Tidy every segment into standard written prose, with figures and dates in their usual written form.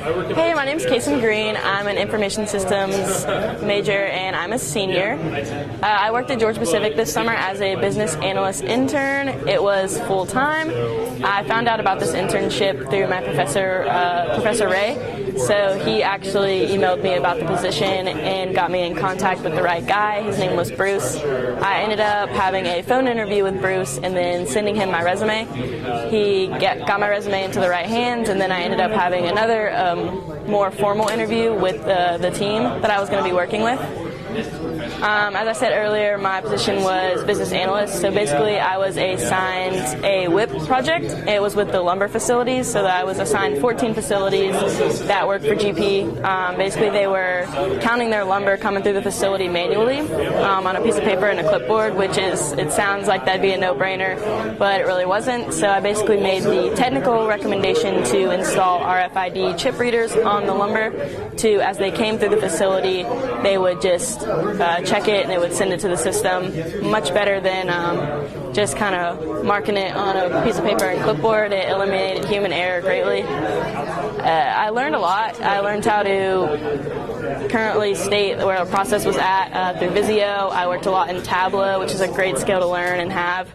Hey, my name's KSU Green. I'm an information systems major and I'm a senior. I worked at Georgia Pacific this summer as a business analyst intern. It was full-time. I found out about this internship through my professor, Professor Ray. So he actually emailed me about the position and got me in contact with the right guy. His name was Bruce. I ended up having a phone interview with Bruce and then sending him my resume. He got my resume into the right hands, and then I ended up having another more formal interview with the team that I was going to be working with. As I said earlier, my position was business analyst, so basically I was assigned a WIP project. It was with the lumber facilities, so that I was assigned 14 facilities that worked for GP. Basically they were counting their lumber coming through the facility manually on a piece of paper and a clipboard, which it sounds like that'd be a no-brainer, but it really wasn't. So I basically made the technical recommendation to install RFID chip readers on the lumber as they came through the facility, they would just check it and it would send it to the system. Much better than just kind of marking it on a piece of paper and clipboard. It eliminated human error greatly. I learned a lot. I learned how to currently state where the process was at through Visio. I worked a lot in Tableau, which is a great skill to learn and have.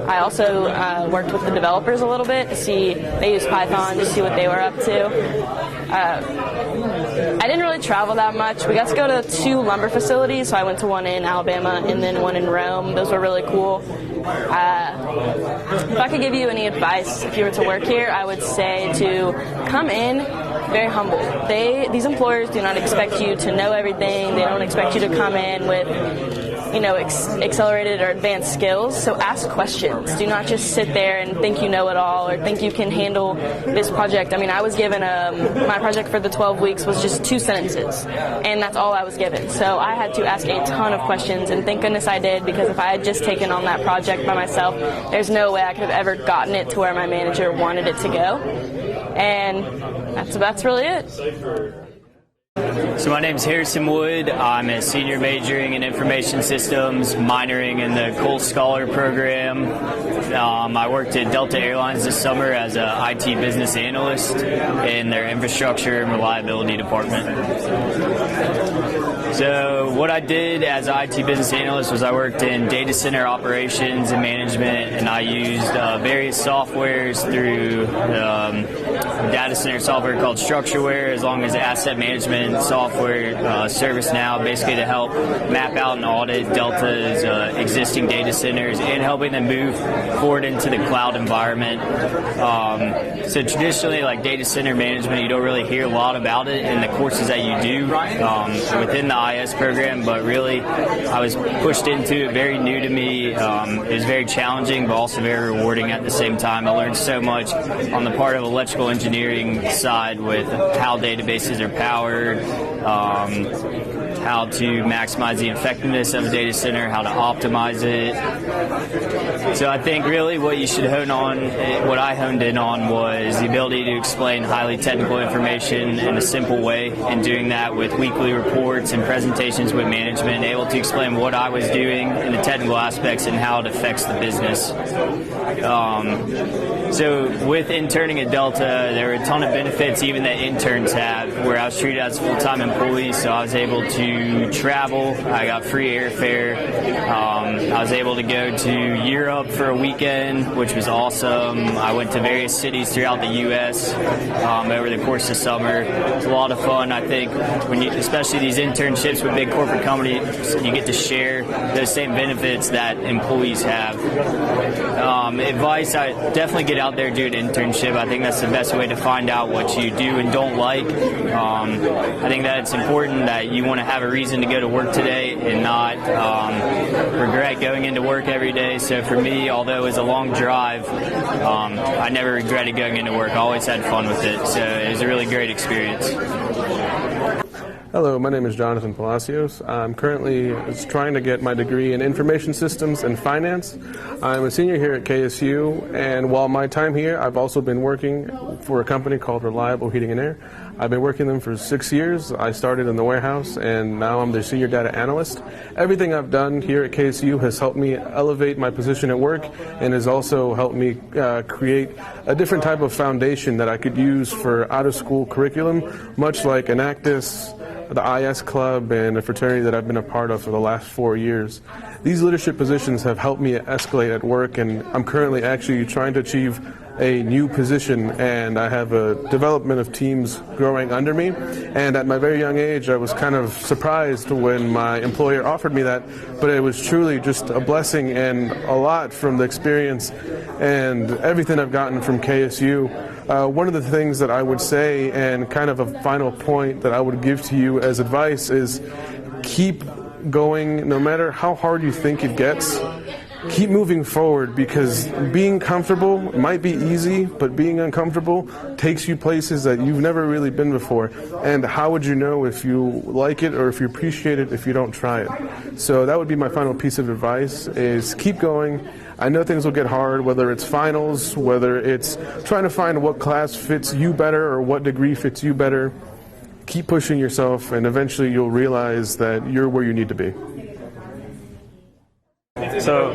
I also worked with the developers a little bit to see, they use Python to see what they were up to. I didn't really travel that much. We got to go to 2 lumber facilities, so I went to one in Alabama and then one in Rome. Those were really cool. If I could give you any advice if you were to work here, I would say to come in very humble. These employers do not expect you to know everything. They don't expect you to come in with accelerated or advanced skills. So ask questions. Do not just sit there and think you know it all or think you can handle this project. I mean, I was given my project for the 12 weeks was just 2 sentences, and that's all I was given. So I had to ask a ton of questions, and thank goodness I did, because if I had just taken on that project by myself, there's no way I could have ever gotten it to where my manager wanted it to go. And that's really it. So my name's Harrison Wood. I'm a senior majoring in information systems, minoring in the Cole Scholar program. I worked at Delta Airlines this summer as an IT business analyst in their infrastructure and reliability department. So what I did as an IT business analyst was I worked in data center operations and management, and I used various softwares through data center software called Structureware, as long as asset management software, ServiceNow, basically to help map out and audit Delta's existing data centers and helping them move forward into the cloud environment. So traditionally, like data center management, you don't really hear a lot about it in the courses that you do within the IS program, but really I was pushed into it, very new to me. It was very challenging, but also very rewarding at the same time. I learned so much on the part of electrical engineering side with how databases are powered, how to maximize the effectiveness of a data center, how to optimize it. So I think really what you should hone on, what I honed in on, was the ability to explain highly technical information in a simple way, and doing that with weekly reports and presentations with management, able to explain what I was doing in the technical aspects and how it affects the business. So with interning at Delta, there were a ton of benefits even that interns have, where I was treated as a full-time employee, so I was able to travel. I got free airfare. I was able to go to Europe for a weekend, which was awesome. I went to various cities throughout the U.S. Over the course of summer. It was a lot of fun. I think especially these internships with big corporate companies, you get to share those same benefits that employees have. Advice, I definitely get out there, do an internship. I think that's the best way to find out what you do and don't like. I think that it's important that you want to have a reason to go to work today and not regret going into work every day. So for me, although it was a long drive, I never regretted going into work. I always had fun with it. So it was a really great experience. Hello, my name is Jonathan PACIOS. I'm currently trying to get my degree in Information Systems and Finance. I'm a senior here at KSU, and while my time here, I've also been working for a company called Reliable Heating and Air. I've been working with them for 6 years. I started in the warehouse, and now I'm their senior data analyst. Everything I've done here at KSU has helped me elevate my position at work and has also helped me create a different type of foundation that I could use for out-of-school curriculum, much like Enactus, the IS Club, and a fraternity that I've been a part of for the last 4 years. These leadership positions have helped me escalate at work, and I'm currently actually trying to achieve a new position, and I have a development of teams growing under me. And at my very young age, I was kind of surprised when my employer offered me that, but it was truly just a blessing and a lot from the experience and everything I've gotten from KSU. One of the things that I would say, and kind of a final point that I would give to you as advice, is keep going no matter how hard you think it gets. Keep moving forward, because being comfortable might be easy, but being uncomfortable takes you places that you've never really been before. And how would you know if you like it or if you appreciate it if you don't try it? So that would be my final piece of advice, is keep going. I know things will get hard, whether it's finals, whether it's trying to find what class fits you better or what degree fits you better. Keep pushing yourself, and eventually you'll realize that you're where you need to be. So,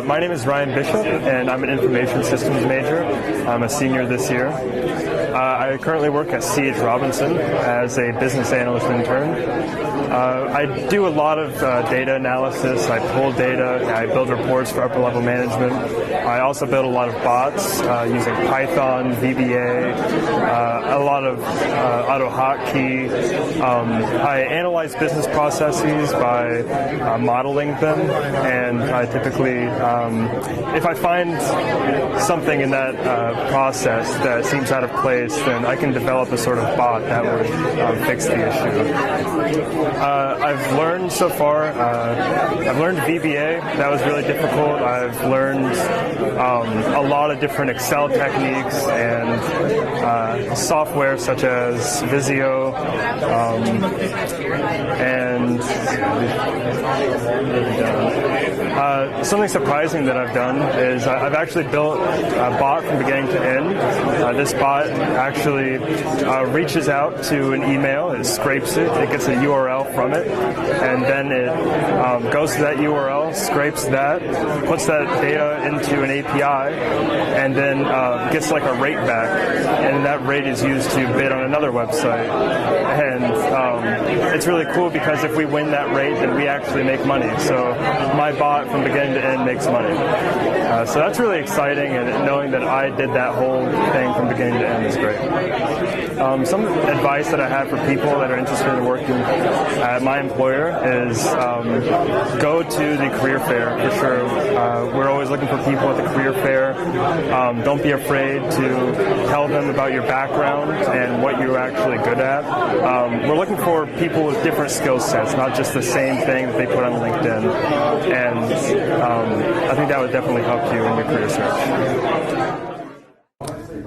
my name is Ryan Bishop, and I'm an information systems major. I'm a senior this year. I currently work at C.H. Robinson as a business analyst intern. I do a lot of data analysis. I pull data. I build reports for upper level management. I also build a lot of bots using Python, VBA, a lot of AutoHotkey. I analyze business processes by modeling them, and I typically, if I find something in that process that seems out of place, then I can develop a sort of bot that would fix the issue. I've learned so far, I've learned VBA. That was really difficult. I've learned a lot of different Excel techniques and software such as Visio, and something surprising that I've done is I've actually built a bot from beginning to end. This bot actually reaches out to an email, it scrapes it, it gets a URL from it, and then it goes to that URL, scrapes that, puts that data into an API, and then gets like a rate back, and that rate is used to bid on another website. And it's really cool because if we win that rate, then we actually make money. So my bot from beginning to end makes money. So that's really exciting, and knowing that I did that whole thing from beginning to end is great. Some advice that I have for people that are interested in working at my employer is go to the career fair for sure. We're always looking for people at the career fair. Don't be afraid to tell them about your background and what you're actually good at. We're looking for people with different skill sets, not just the same thing that they put on LinkedIn. And I think that would definitely help you in your career search.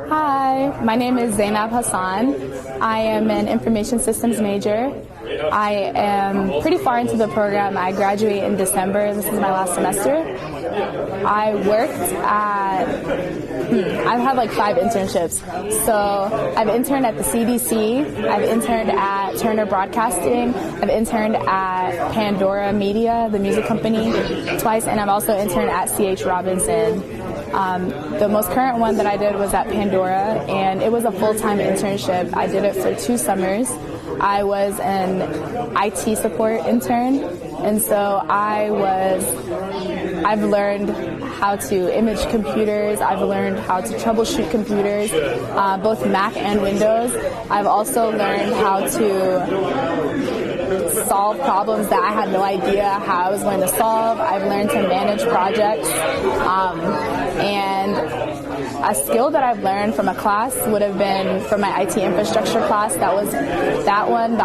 Hi, my name is Zainab HASSAN. I am an information systems major. I am pretty far into the program. I graduate in December. This is my last semester. I worked at, I've had like 5 internships. So I've interned at the CDC, I've interned at Turner Broadcasting, I've interned at Pandora Media, the music company, twice, and I've also interned at C.H. Robinson. The most current one that I did was at Pandora, and it was a full-time internship. I did it for 2 summers. I was an IT support intern, and so I've learned how to image computers, I've learned how to troubleshoot computers, both Mac and Windows. I've also learned how to solve problems that I had no idea how I was going to solve. I've learned to manage projects, and A skill that I've learned from a class would have been from my IT infrastructure class. That was that one,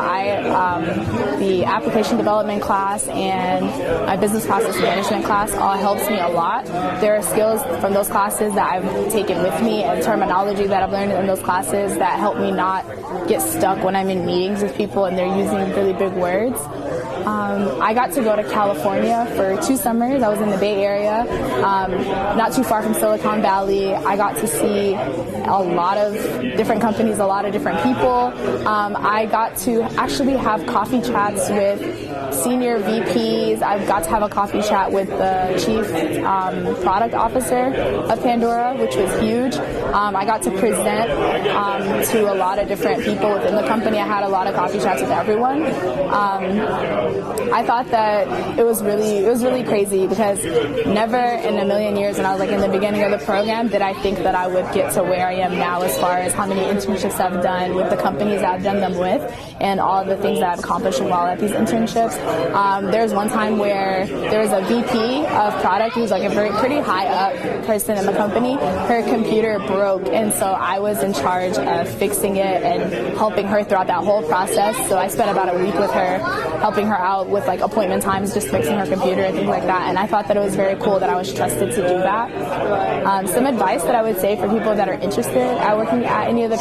the application development class, and my business process management class all helps me a lot. There are skills from those classes that I've taken with me and terminology that I've learned in those classes that help me not get stuck when I'm in meetings with people and they're using really big words. I got to go to California for 2 summers. I was in the Bay Area, not too far from Silicon Valley. I got to see a lot of different companies, a lot of different people. I got to actually have coffee chats with senior VPs. I got to have a coffee chat with the chief product officer of Pandora, which was huge. I got to present to a lot of different people within the company. I had a lot of coffee chats with everyone. I thought that it was really crazy because never in a million years when I was like in the beginning of the program did I think that I would get to where I am now as far as how many internships I've done with the companies I've done them with and all the things that I've accomplished while at these internships. There's one time where there was a VP of product who's like a pretty high up person in the company. Her computer broke, and so I was in charge of fixing it and helping her throughout that whole process. So I spent about a week with her, helping her out with like appointment times, just fixing her computer and things like that. And I thought that it was very cool that I was trusted to do that. Some advice that I would say for people that are interested at working at any of the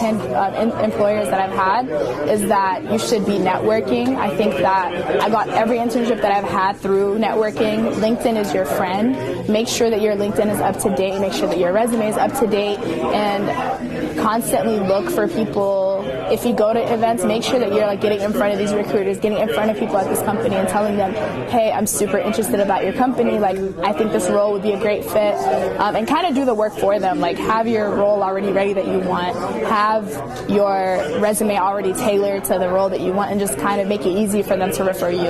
employers that I've had is that you should be networking. I think that I got every internship that I've had through networking. LinkedIn is your friend. Make sure that your LinkedIn is up to date. Make sure that your resume is up to date, and constantly look for people. If you go to events, make sure that you're like getting in front of these recruiters, getting in front of people at this company and telling them, hey, I'm super interested about your company. Like, I think this role would be a great fit, and kind of do the work for them. Like, have your role already ready that you want. Have your resume already tailored to the role that you want, and just kind of make it easy for them to refer you.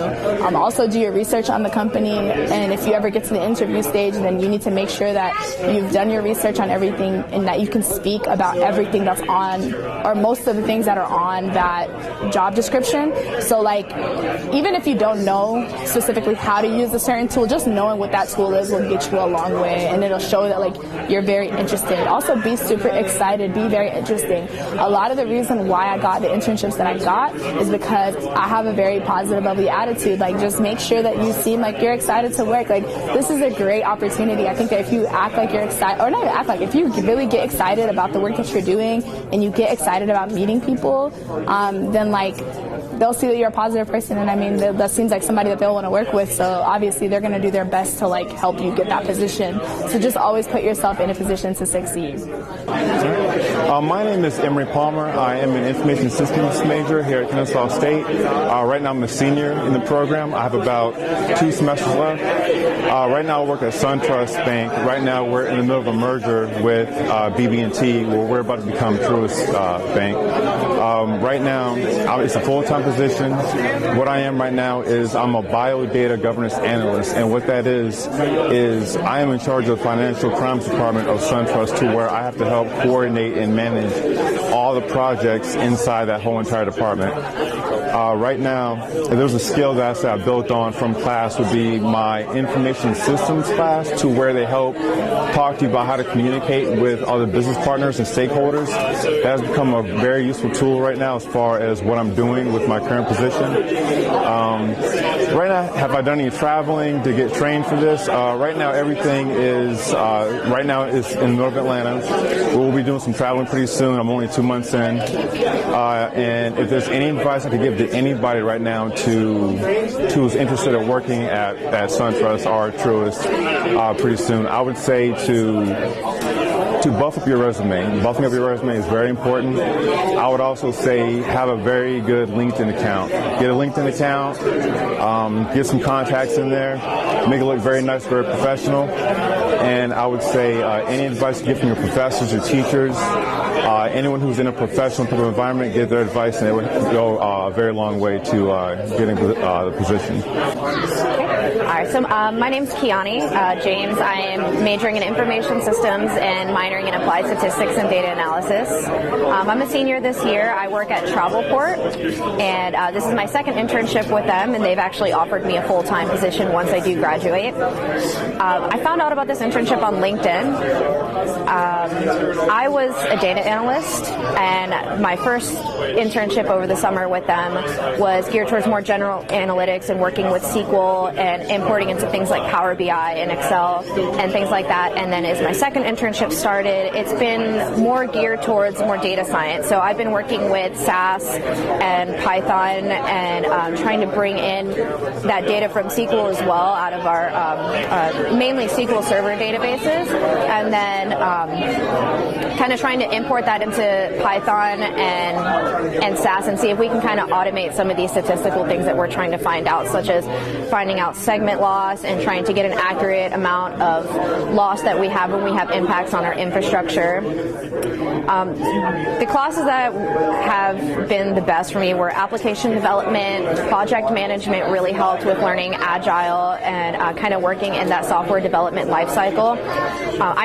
Also, do your research on the company, and if you ever get to the interview stage, then you need to make sure that you've done your research on everything and that you can speak about everything that's on, or most of the things that are on that job description. So like, even if you don't know specifically how to use a certain tool, just knowing what that tool is will get you a long way, and it'll show that like you're very interested. Also, be super excited, be very interesting. A lot of the reason why I got the internships that I got is because I have a very positive, lovely attitude. Like, just make sure that you seem like you're excited to work. Like, this is a great opportunity. I think that if you act like you're excited, or not act like, if you really get excited about the work that you're doing and you get excited about meeting people, then like they'll see that you're a positive person, and I mean that seems like somebody that they'll want to work with. So obviously they're going to do their best to like help you get that position. So just always put yourself in a position to succeed. My name is Emery Palmer. I am an information systems major here at Kennesaw State. Right now I'm a senior in the program. I have about 2 semesters left. Right now I work at SunTrust Bank. Right now we're in the middle of a merger with BB&T, where we're about to become Truist Bank. Right now it's a full-time position. What I am right now is I'm a biodata governance analyst, and what that is I am in charge of the financial crimes department of SunTrust, to where I have to help coordinate and manage all the projects inside that whole entire department. Right now, if there's a skill that I said I built on from class, would be my information systems class, to where they help talk to you about how to communicate with other business partners and stakeholders. That has become a very useful tool right now as far as what I'm doing with my current position. Right now, have I done any traveling to get trained for this? Right now, everything is in North Atlanta. We'll be doing some traveling pretty soon. I'm only 2 months in. And if there's any advice I could give to anybody right now who's interested in working at SunTrust or Truist pretty soon, I would say to buff up your resume. Buffing up your resume is very important. I would also say have a very good LinkedIn account. Get a LinkedIn account, get some contacts in there, make it look very nice, very professional. And I would say any advice you get from your professors or teachers, anyone who's in a professional type of environment, give their advice, and it would go a very long way to getting the position. All right, so my name's Keely James. I am majoring in information systems and minoring in applied statistics and data analysis. I'm a senior this year. I work at Travelport, and this is my second internship with them, and they've actually offered me a full-time position once I do graduate. I found out about this internship on LinkedIn. I was a data analyst, and my first internship over the summer with them was geared towards more general analytics and working with SQL and importing into things like Power BI and Excel and things like that. And then as my second internship started, it's been more geared towards more data science. So I've been working with SAS and Python and trying to bring in that data from SQL as well out of our mainly SQL Server databases, and then kind of trying to import that into Python and SAS and see if we can kind of automate some of these statistical things that we're trying to find out, such as finding out segment loss and trying to get an accurate amount of loss that we have when we have impacts on our infrastructure. The classes that have been the best for me were application development, project management really helped with learning Agile and kind of working in that software development lifecycle.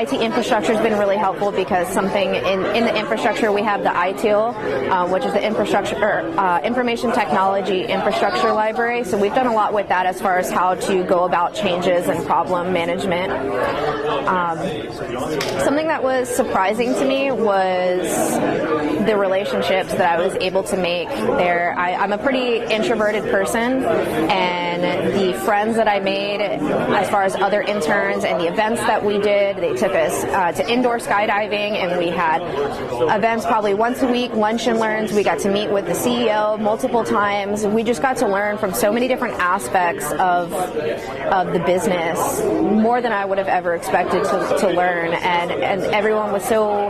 IT infrastructure has been really helpful because something in the infrastructure we have the ITIL, which is the Information Technology Infrastructure Library. So we've done a lot with that as far as how to go about changes and problem management. Something that was surprising to me was the relationships that I was able to make there. I'm a pretty introverted person, and the friends that I made as far as other interns and the events that we did, they took us to indoor skydiving, and we had events probably once a week, lunch and learns. We got to meet with the CEO multiple times. We just got to learn from so many different aspects of the business, more than I would have ever expected to learn, and everyone was so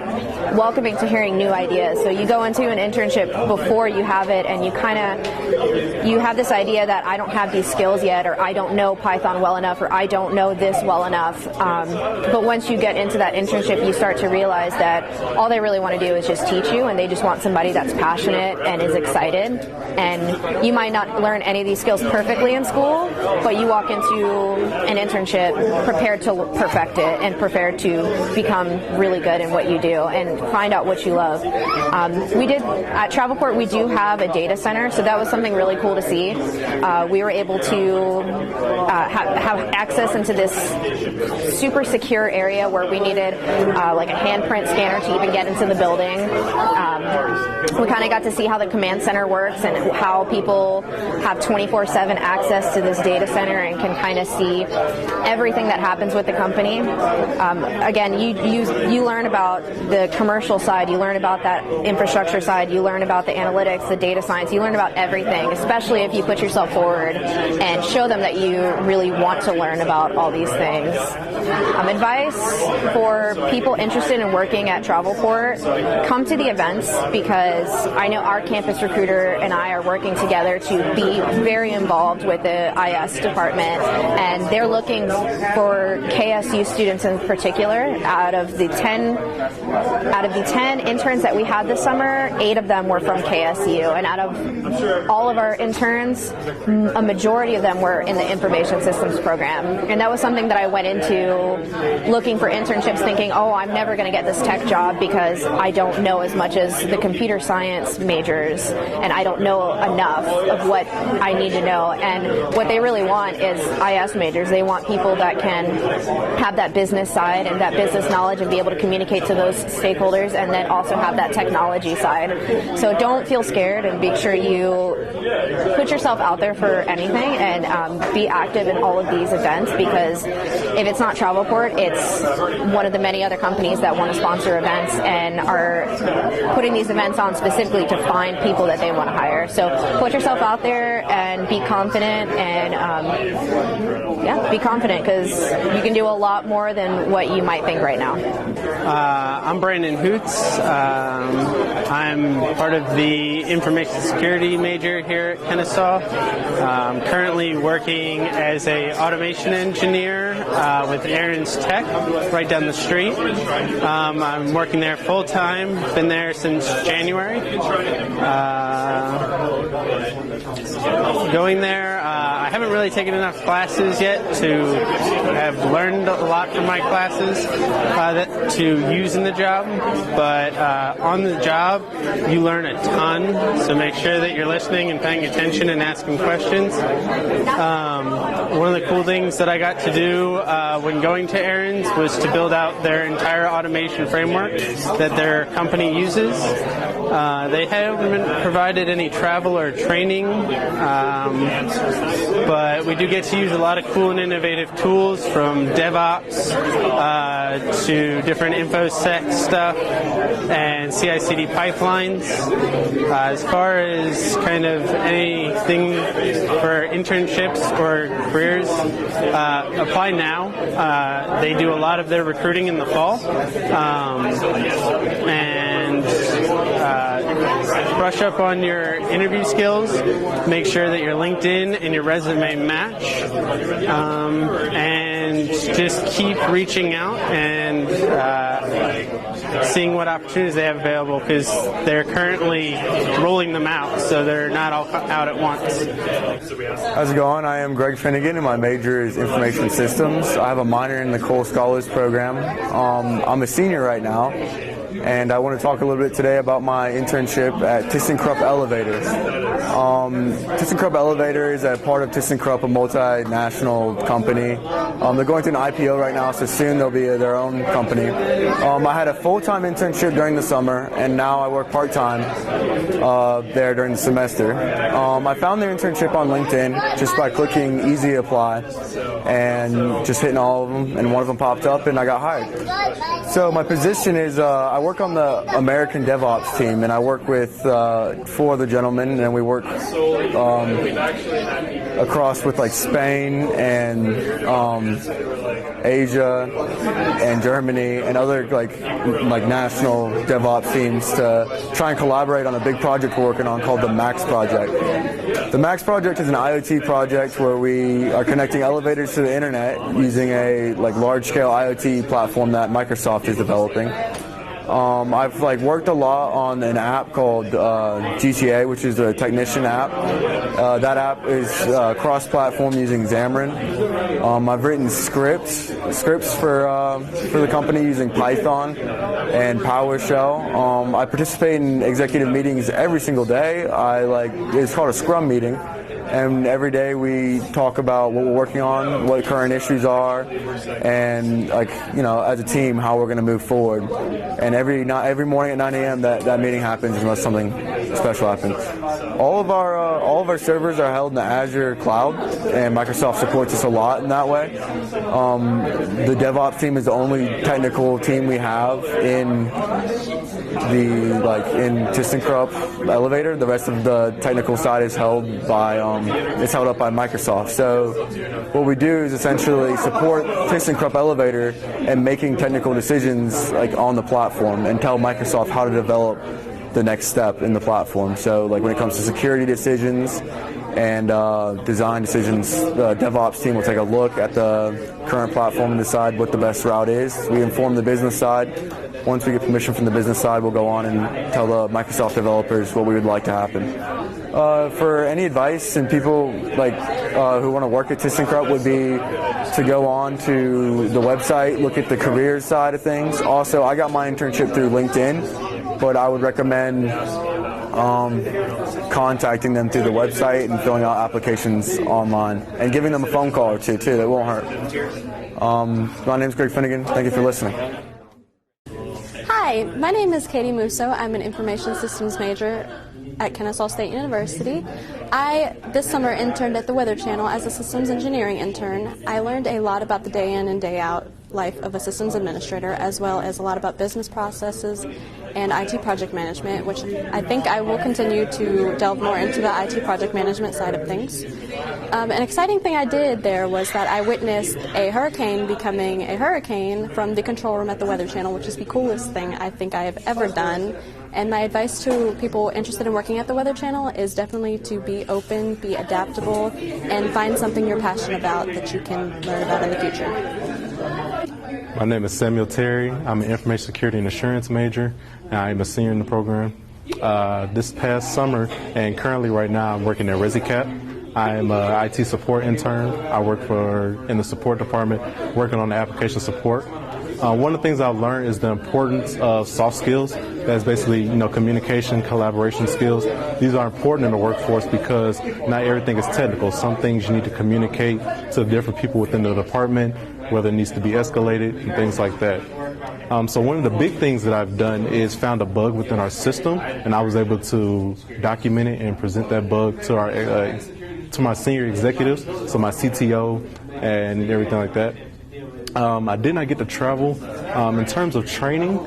welcoming to hearing new ideas. So you go into an internship before you have it, and you have this idea that I don't have these skills yet, or I don't know Python well enough, or I don't know this well enough. But once you get into that internship, you start to realize that all they really want to do is just teach you, and they just want somebody that's passionate and is excited. And you might not learn any of these skills perfectly in school, but you walk into an internship prepared to perfect it and prepared to become really good in what you do and find out what you love. We did at Travelport, we do have a data center, so that was something really cool to see. We were able to have access into this super secure area where we needed like a handprint scanner to even get into the building. We kind of got to see how the command center works and how people have 24/7 access to this data center and can kind of see everything that happens with the company. Again, you learn about the commercial side, you learn about that infrastructure side, you learn about the analytics, the data science, you learn about everything, especially if you put yourself forward and show them that you really want to learn about all these things. Advice for people interested in working at Travelport: come to the events, because I know our campus recruiter and I are working together to be very involved with the IS department, and they're looking for KSU students in particular. Out of the 10 interns that we had this summer, 8 of them were from KSU, and out of all of our interns, a majority of them were in the information systems program. And that was something that I went into looking for internships thinking, oh, I'm never going to get this tech job because I don't know as much as the computer science majors, and I don't know enough of what I need to know. And what they really want is IS majors. They want people that can have that business side and that business knowledge and be able to communicate to those stakeholders, and then also have that technology side. So don't feel scared, and make sure you put yourself out there for anything, and be active in all of these events, because if it's not Travelport, it's one of the many other companies that want to sponsor events and are putting these events on specifically to find people that they want to hire. So put yourself out there and be confident, and be confident, because you can do a lot more than what you might think right now. I'm Brandon Hoots. I'm part of the information security major here at Kennesaw. I'm currently working as a automation engineer with Aaron's Tech right down the street. I'm working there full time. Been there since January. Going there, I haven't really taken enough classes yet to have learned a lot from my classes to use in the job, but on the job you learn a ton, so make sure that you're listening and paying attention and asking questions. One of the cool things that I got to do when going to Aaron's was to build out their entire automation framework that their company uses. They haven't provided any travel or training, but we do get to use a lot of cool and innovative tools, from DevOps to different InfoSec stuff and CI/CD pipelines. As far as kind of anything for internships or careers, apply now. They do a lot of their recruiting in the fall, and brush up on your interview skills. Make sure that your LinkedIn and your resume match, and just keep reaching out and seeing what opportunities they have available, because they're currently rolling them out, so they're not all out at once. How's it going? I am Greg Finnegan, and my major is information systems. I have a minor in the Cole Scholars program. I'm a senior right now, and I want to talk a little bit today about my internship at ThyssenKrupp Elevator. ThyssenKrupp Elevator is a part of ThyssenKrupp, a multinational company. They're going through an IPO right now, so soon they'll be their own company. I had a full-time internship during the summer, and now I work part-time there during the semester. I found their internship on LinkedIn just by clicking Easy Apply and just hitting all of them, and one of them popped up, and I got hired. So my position is I work on the American DevOps team, and I work with 4 other gentlemen, and we work across with like Spain and Asia and Germany and other like national DevOps teams to try and collaborate on a big project we're working on called the Max Project. The Max Project is an IoT project where we are connecting elevators to the internet using a large-scale IoT platform that Microsoft is developing. I've worked a lot on an app called GTA, which is a technician app. That app is cross-platform using Xamarin. I've written scripts for the company using Python and PowerShell. I participate in executive meetings every single day. It's called a Scrum meeting. And every day we talk about what we're working on, what current issues are, and as a team, how we're going to move forward. And every morning at 9 a.m. that meeting happens unless something special happens. All of our servers are held in the Azure cloud, and Microsoft supports us a lot in that way. The DevOps team is the only technical team we have in ThyssenKrupp Elevator. The rest of the technical side is held up by Microsoft. So what we do is essentially support ThyssenKrupp Elevator and making technical decisions on the platform, and tell Microsoft how to develop the next step in the platform. So when it comes to security decisions and design decisions, the DevOps team will take a look at the current platform and decide what the best route is. We inform the business side. Once we get permission from the business side, we'll go on and tell the Microsoft developers what we would like to happen. For any advice, and people who want to work at ThyssenKrupp, would be to go on to the website, look at the careers side of things. Also, I got my internship through LinkedIn, but I would recommend contacting them through the website and filling out applications online, and giving them a phone call or two too. That won't hurt. My name's Greg Finnegan. Thank you for listening. Hi, my name is Katie Musso. I'm an information systems major at Kennesaw State University. I, this summer, interned at the Weather Channel as a systems engineering intern. I learned a lot about the day in and day out life of a systems administrator, as well as a lot about business processes and IT project management, which I think I will continue to delve more into the IT project management side of things. An exciting thing I did there was that I witnessed a hurricane becoming a hurricane from the control room at the Weather Channel, which is the coolest thing I think I have ever done. And my advice to people interested in working at the Weather Channel is definitely to be open, be adaptable, and find something you're passionate about that you can learn about in the future. My name is Samuel Terry. I'm an information security and assurance major, and I'm a senior in the program. This past summer and currently right now I'm working at ResiCap. I'm an IT support intern. I work in the support department working on the application support. One of the things I've learned is the importance of soft skills. That's basically, communication, collaboration skills. These are important in the workforce because not everything is technical. Some things you need to communicate to different people within the department, whether it needs to be escalated and things like that. So one of the big things that I've done is found a bug within our system, and I was able to document it and present that bug to my senior executives, so my CTO and everything like that. I did not get to travel. In terms of training,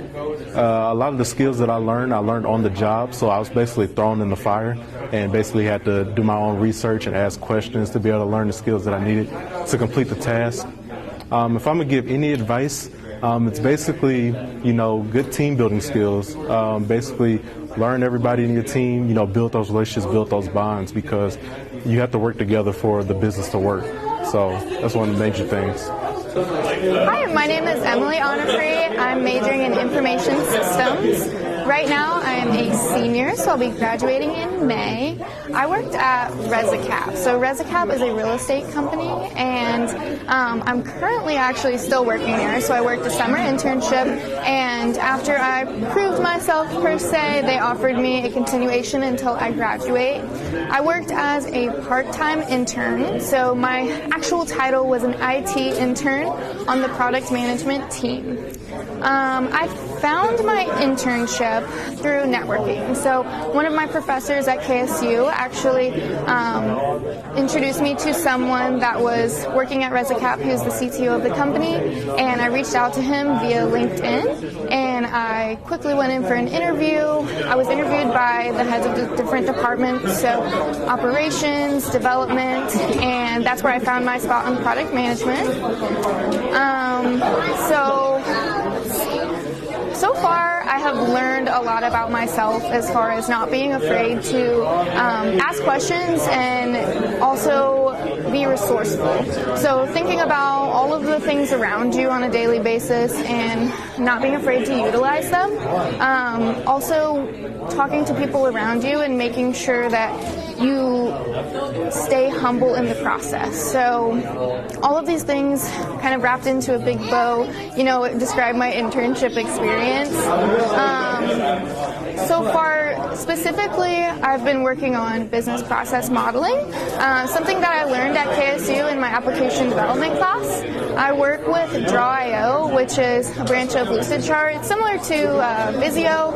a lot of the skills that I learned on the job, so I was basically thrown in the fire and basically had to do my own research and ask questions to be able to learn the skills that I needed to complete the task. If I'm going to give any advice, it's basically, good team building skills. Basically, learn everybody in your team, build those relationships, build those bonds, because you have to work together for the business to work. So that's one of the major things. Hi, my name is Emily Onofrey. I'm majoring in information systems. Right now I am a senior, so I'll be graduating in May. I worked at ResiCap. So ResiCap is a real estate company, and I'm currently actually still working there. So I worked a summer internship, and after I proved myself per se, they offered me a continuation until I graduate. I worked as a part-time intern, so my actual title was an IT intern on the product management team. I found my internship through networking. So one of my professors at KSU actually introduced me to someone that was working at ResiCap, who's the CTO of the company, and I reached out to him via LinkedIn, and I quickly went in for an interview. I was interviewed by the heads of the different departments, so operations, development, and that's where I found my spot in product management. So far, I have learned a lot about myself as far as not being afraid to ask questions and also be resourceful. So thinking about all of the things around you on a daily basis and not being afraid to utilize them. Also talking to people around you and making sure that you stay humble in the process. So all of these things kind of wrapped into a big bow, describe my internship experience. So far, specifically, I've been working on business process modeling, something that I learned at KSU in my application development class. I work with Draw.io, which is a branch of Lucidchart. It's similar to Visio.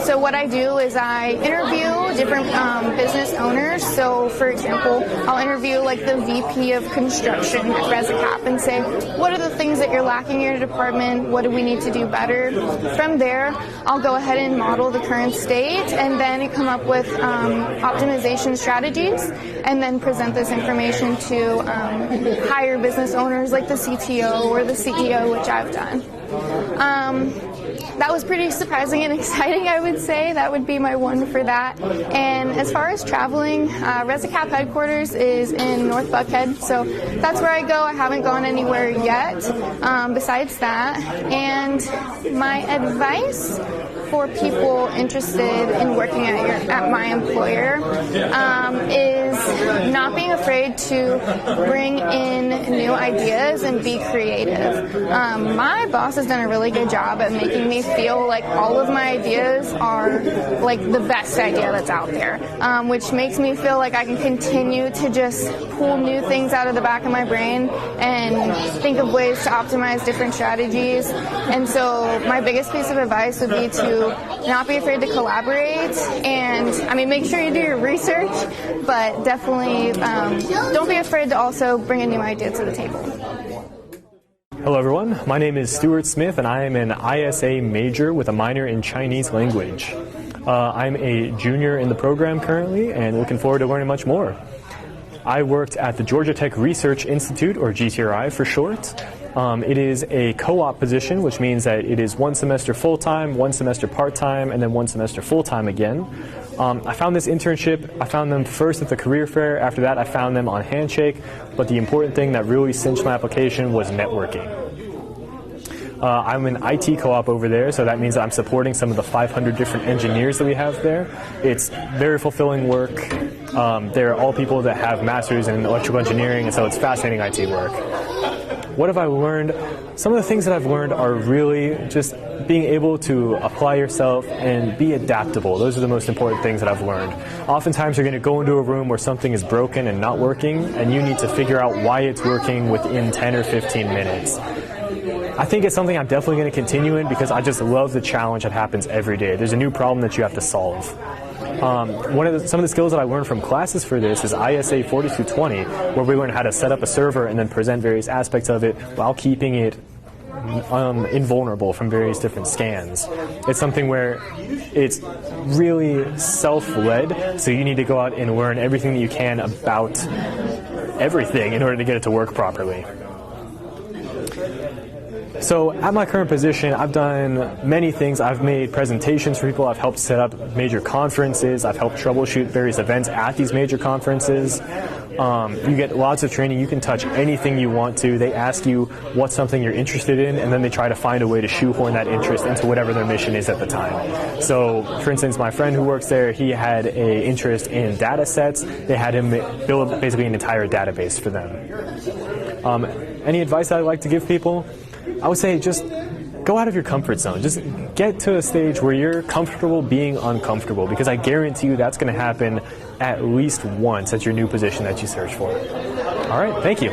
So what I do is I interview different business owners. So, for example, I'll interview like the VP of construction at ResiCap and say, what are the things that you're lacking in your department? What do we need to do better? From there, I'll go ahead and model the current state and then come up with optimization strategies and then present this information to higher business owners like the CTO or the CEO, which I've done. That was pretty surprising and exciting, I would say. That would be my one for that. And as far as traveling, ResiCap headquarters is in North Buckhead, so that's where I go. I haven't gone anywhere yet besides that. And my advice for people interested in working at my employer is not being afraid to bring in new ideas and be creative. My boss has done a really good job at making me feel like all of my ideas are like the best idea that's out there, which makes me feel like I can continue to just pull new things out of the back of my brain and think of ways to optimize different strategies. And so my biggest piece of advice would be to not be afraid to collaborate and, make sure you do your research, but definitely don't be afraid to also bring a new idea to the table. Hello everyone, my name is Stuart Smith and I am an ISA major with a minor in Chinese language. I'm a junior in the program currently and looking forward to learning much more. I worked at the Georgia Tech Research Institute, or GTRI for short. It is a co-op position, which means that it is 1 semester full-time, 1 semester part-time, and then 1 semester full-time again. I found this internship, I found them first at the career fair. After that, I found them on Handshake. But the important thing that really cinched my application was networking. I'm an IT co-op over there, so that means that I'm supporting some of the 500 different engineers that we have there. It's very fulfilling work. They're all people that have masters in electrical engineering, and so it's fascinating IT work. What have I learned? Some of the things that I've learned are really just being able to apply yourself and be adaptable. Those are the most important things that I've learned. Oftentimes you're going to go into a room where something is broken and not working, and you need to figure out why it's working within 10 or 15 minutes. I think it's something I'm definitely going to continue in because I just love the challenge that happens every day. There's a new problem that you have to solve. Some of the skills that I learned from classes for this is ISA 4220, where we learn how to set up a server and then present various aspects of it while keeping it invulnerable from various different scans. It's something where it's really self-led, so you need to go out and learn everything that you can about everything in order to get it to work properly. So at my current position, I've done many things. I've made presentations for people. I've helped set up major conferences. I've helped troubleshoot various events at these major conferences. You get lots of training. You can touch anything you want to. They ask you what's something you're interested in, and then they try to find a way to shoehorn that interest into whatever their mission is at the time. So, for instance, my friend who works there, he had an interest in data sets. They had him build basically an entire database for them. Any advice I'd like to give people? I would say just go out of your comfort zone. Just get to a stage where you're comfortable being uncomfortable, because I guarantee you that's going to happen at least once at your new position that you search for. All right, thank you.